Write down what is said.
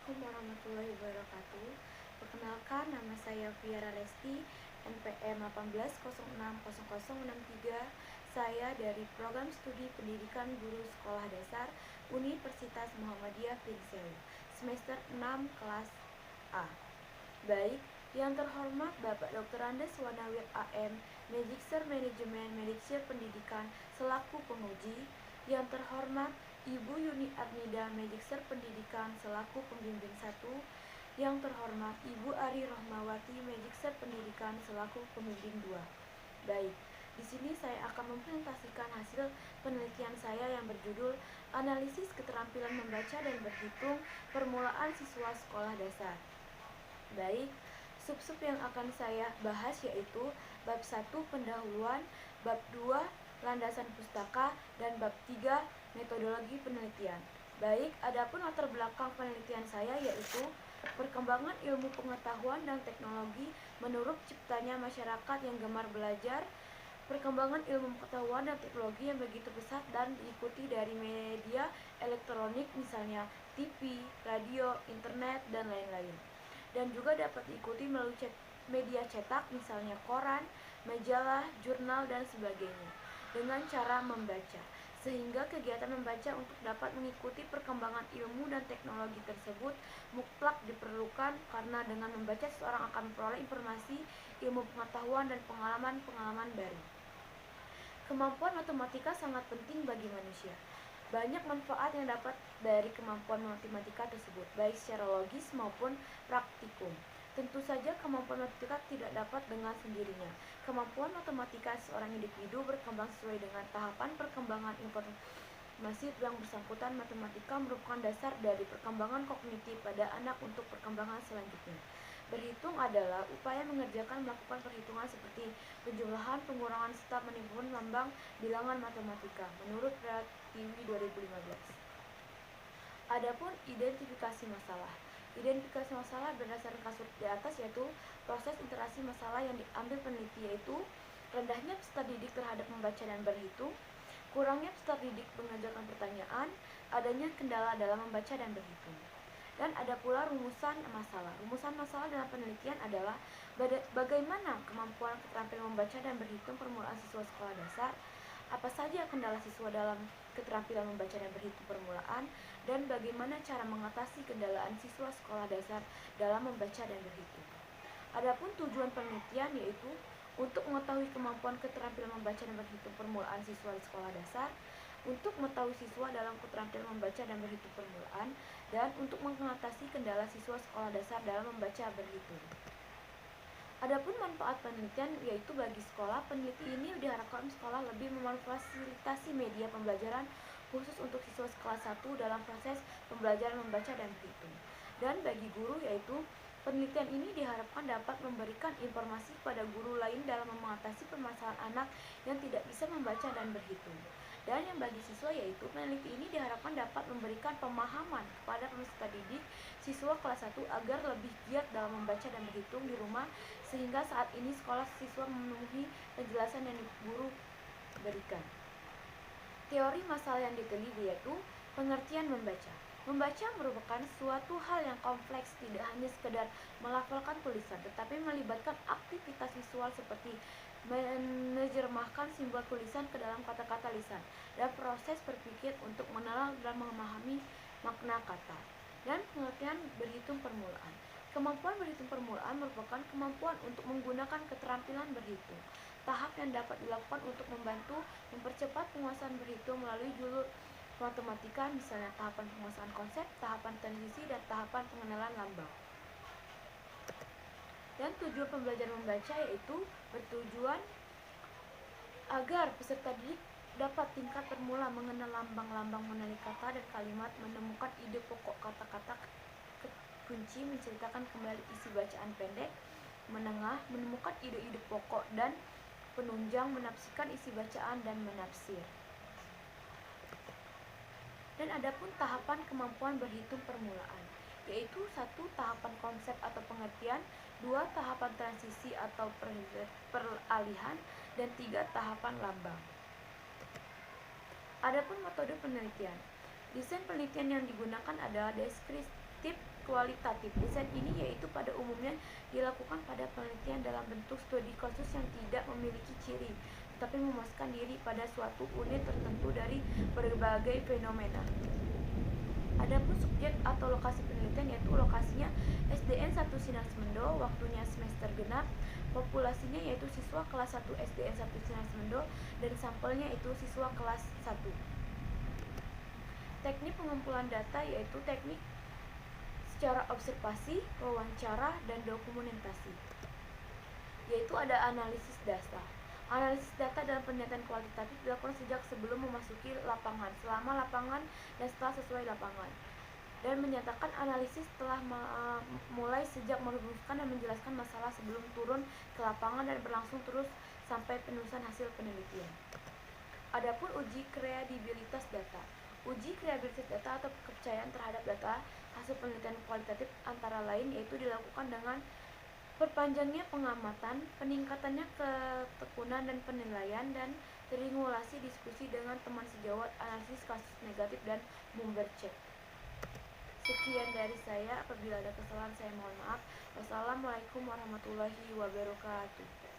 Assalamualaikum warahmatullahi wabarakatuh. Perkenalkan, nama saya Fiara Resti, NPM 18060063. Saya dari Program Studi Pendidikan Guru Sekolah Dasar Universitas Muhammadiyah Prinseu, semester 6 kelas A. Baik, yang terhormat Bapak Dr. Andes Wanawir AM, Magister Manajemen Magister Pendidikan selaku penguji. Yang terhormat Ibu Yuni Arnida, Magister Pendidikan selaku pembimbing 1. Yang terhormat Ibu Ari Rohmawati, Magister Pendidikan selaku pembimbing 2. Baik, di sini saya akan mempresentasikan hasil penelitian saya yang berjudul Analisis Keterampilan Membaca dan Berhitung Permulaan Siswa Sekolah Dasar. Baik, sub-sub yang akan saya bahas yaitu bab 1 pendahuluan, bab 2 landasan pustaka, dan bab 3 metodologi penelitian. Baik, adapun latar belakang penelitian saya yaitu perkembangan ilmu pengetahuan dan teknologi menurut ciptanya masyarakat yang gemar belajar. Perkembangan ilmu pengetahuan dan teknologi yang begitu pesat dan diikuti dari media elektronik misalnya TV, radio, internet, dan lain-lain. Dan juga dapat diikuti melalui media cetak misalnya koran, majalah, jurnal, dan sebagainya dengan cara membaca. Sehingga kegiatan membaca untuk dapat mengikuti perkembangan ilmu dan teknologi tersebut mutlak diperlukan karena dengan membaca seseorang akan memperoleh informasi, ilmu pengetahuan, dan pengalaman-pengalaman baru. Kemampuan matematika sangat penting bagi manusia. Banyak manfaat yang dapat dari kemampuan matematika tersebut, baik secara logis maupun praktikum. Tentu saja kemampuan matematika tidak dapat dengan sendirinya. Kemampuan matematika seorang individu berkembang sesuai dengan tahapan perkembangan informasi yang bersangkutan. Matematika merupakan dasar dari perkembangan kognitif pada anak untuk perkembangan selanjutnya. Berhitung adalah upaya melakukan perhitungan seperti penjumlahan, pengurangan, serta menimbulkan lambang bilangan matematika menurut Pratiwi 2015. Adapun identifikasi masalah. Identifikasi masalah berdasarkan kasus di atas yaitu proses interaksi masalah yang diambil peneliti yaitu rendahnya peserta didik terhadap membaca dan berhitung, kurangnya peserta didik mengajarkan pertanyaan, adanya kendala dalam membaca dan berhitung. Dan ada pula rumusan masalah. Rumusan masalah dalam penelitian adalah bagaimana kemampuan keterampilan membaca dan berhitung permulaan siswa sekolah dasar, apa saja kendala siswa dalam keterampilan membaca dan berhitung permulaan, dan bagaimana cara mengatasi kendalaan siswa sekolah dasar dalam membaca dan berhitung. Adapun tujuan penelitian yaitu untuk mengetahui kemampuan keterampilan membaca dan berhitung permulaan siswa di sekolah dasar, untuk mengetahui siswa dalam keterampilan membaca dan berhitung permulaan, dan untuk mengatasi kendala siswa sekolah dasar dalam membaca berhitung. Adapun manfaat penelitian yaitu bagi sekolah, peneliti ini diharapkan sekolah lebih memfasilitasi media pembelajaran khusus untuk siswa kelas 1 dalam proses pembelajaran membaca dan berhitung. Dan bagi guru yaitu penelitian ini diharapkan dapat memberikan informasi kepada guru lain dalam mengatasi permasalahan anak yang tidak bisa membaca dan berhitung. Dan yang bagi siswa yaitu peneliti ini diharapkan dapat memberikan pemahaman kepada peserta didik siswa kelas 1 agar lebih giat dalam membaca dan berhitung di rumah, sehingga saat ini sekolah siswa memenuhi penjelasan yang guru berikan. Teori masalah yang diteliti yaitu pengertian membaca. Membaca merupakan suatu hal yang kompleks, tidak hanya sekedar melafalkan tulisan, tetapi melibatkan aktivitas visual seperti menerjemahkan simbol tulisan ke dalam kata-kata lisan, dan proses berpikir untuk mengenal dan memahami makna kata. Dan pengertian berhitung permulaan. Kemampuan berhitung permulaan merupakan kemampuan untuk menggunakan keterampilan berhitung. Tahap yang dapat dilakukan untuk membantu mempercepat penguasaan berhitung melalui jalur matematika, misalnya tahapan penguasaan konsep, tahapan transisi, dan tahapan pengenalan lambang. Dan tujuan pembelajaran membaca yaitu bertujuan agar peserta didik dapat tingkat permulaan mengenal lambang-lambang mengenali kata dan kalimat, menemukan ide pokok kata-kata kunci, menceritakan kembali isi bacaan pendek, menengah, menemukan ide-ide pokok dan penunjang, menafsirkan isi bacaan dan menafsir. Dan adapun tahapan kemampuan berhitung permulaan, yaitu 1. Tahapan konsep atau pengertian, 2. Tahapan transisi atau peralihan, dan 3. Tahapan lambang. Adapun metode penelitian, desain penelitian yang digunakan adalah tip kualitatif. Riset ini yaitu pada umumnya dilakukan pada penelitian dalam bentuk studi kasus yang tidak memiliki ciri, tetapi memuaskan diri pada suatu unit tertentu dari berbagai fenomena. Adapun subjek atau lokasi penelitian yaitu lokasinya SDN 1 Sinar Semendo, waktunya semester genap, populasinya yaitu siswa kelas 1 SDN 1 Sinar Semendo, dan sampelnya itu siswa kelas 1. Teknik pengumpulan data yaitu teknik secara observasi, wawancara, dan dokumentasi. Yaitu ada analisis data. Analisis data dalam penelitian kualitatif dilakukan sejak sebelum memasuki lapangan, selama lapangan, dan setelah sesuai lapangan. Dan menyatakan analisis telah mulai sejak merumuskan dan menjelaskan masalah sebelum turun ke lapangan dan berlangsung terus sampai penulisan hasil penelitian. Adapun uji kredibilitas data. Uji kredibilitas data atau kepercayaan terhadap data hasil penelitian kualitatif antara lain yaitu dilakukan dengan perpanjangnya pengamatan, peningkatannya ketekunan dan penilaian, dan triangulasi diskusi dengan teman sejawat, analisis kasus negatif, dan Bloomberg check. Sekian dari saya, apabila ada kesalahan saya mohon maaf. Wassalamualaikum warahmatullahi wabarakatuh.